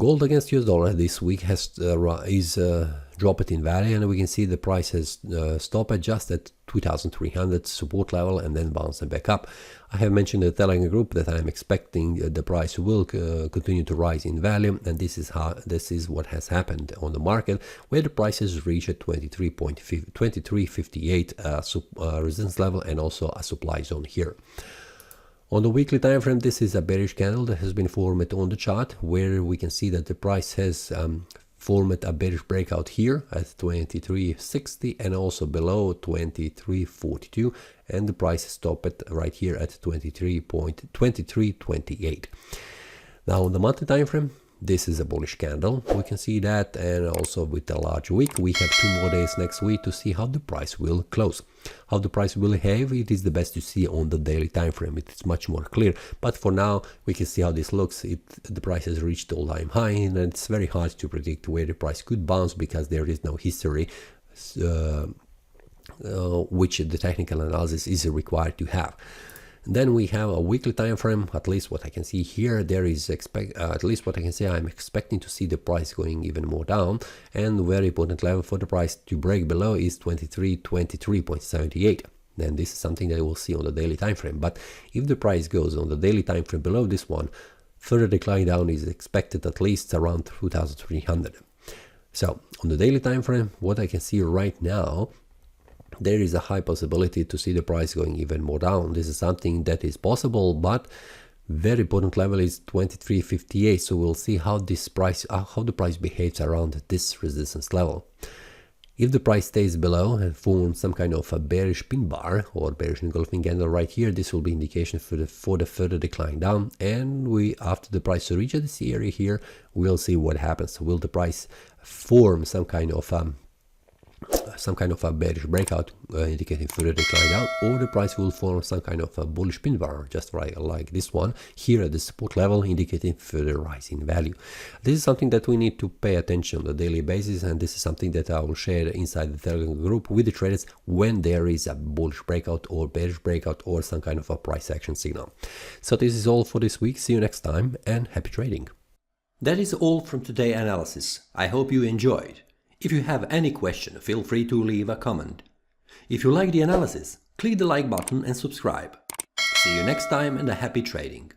Gold against US dollar this week has dropped in value, and we can see the price has stopped at just at 2,300 support level and then bouncing back up. I have mentioned in the Telegram group that I'm expecting the price will continue to rise in value, and this is what has happened on the market, where the prices reached 23.58 resistance level and also a supply zone here. On the weekly time frame, this is a bearish candle that has been formed on the chart, where we can see that the price has formed a bearish breakout here at 23.60 and also below 23.42, and the price stopped right here at 23.28. Now on the monthly time frame, this is a bullish candle, we can see that, and also with a large wick, we have 2 more days next week to see how the price will close. How the price will behave, it is the best to see on the daily time frame. It's much more clear, but for now we can see how this looks. The price has reached all-time high, and it's very hard to predict where the price could bounce because there is no history which the technical analysis is required to have. Then we have a weekly time frame. At least what I can see here, there is at least what I can say, I'm expecting to see the price going even more down, and the very important level for the price to break below is 23.78. Then this is something that we'll see on the daily time frame. But if the price goes on the daily time frame below this one, further decline down is expected at least around 2,300. So on the daily time frame, what I can see right now, there is a high possibility to see the price going even more down. This is something that is possible, but very important level is 23.58. So we'll see how the price behaves around this resistance level. If the price stays below and forms some kind of a bearish pin bar or bearish engulfing candle right here, this will be indication for the further decline down. And after the price reaches this area here, we'll see what happens. Will the price form some kind of a bearish breakout indicating further decline down, or the price will form some kind of a bullish pin bar, just like this one here at the support level, indicating further rise in value. This is something that we need to pay attention on a daily basis, and this is something that I will share inside the Telegram group with the traders when there is a bullish breakout or bearish breakout or some kind of a price action signal. So this is all for this week. See you next time, and happy trading. That is all from today's analysis. I hope you enjoyed. If you have any question, feel free to leave a comment. If you like the analysis, click the like button and subscribe. See you next time, and a happy trading.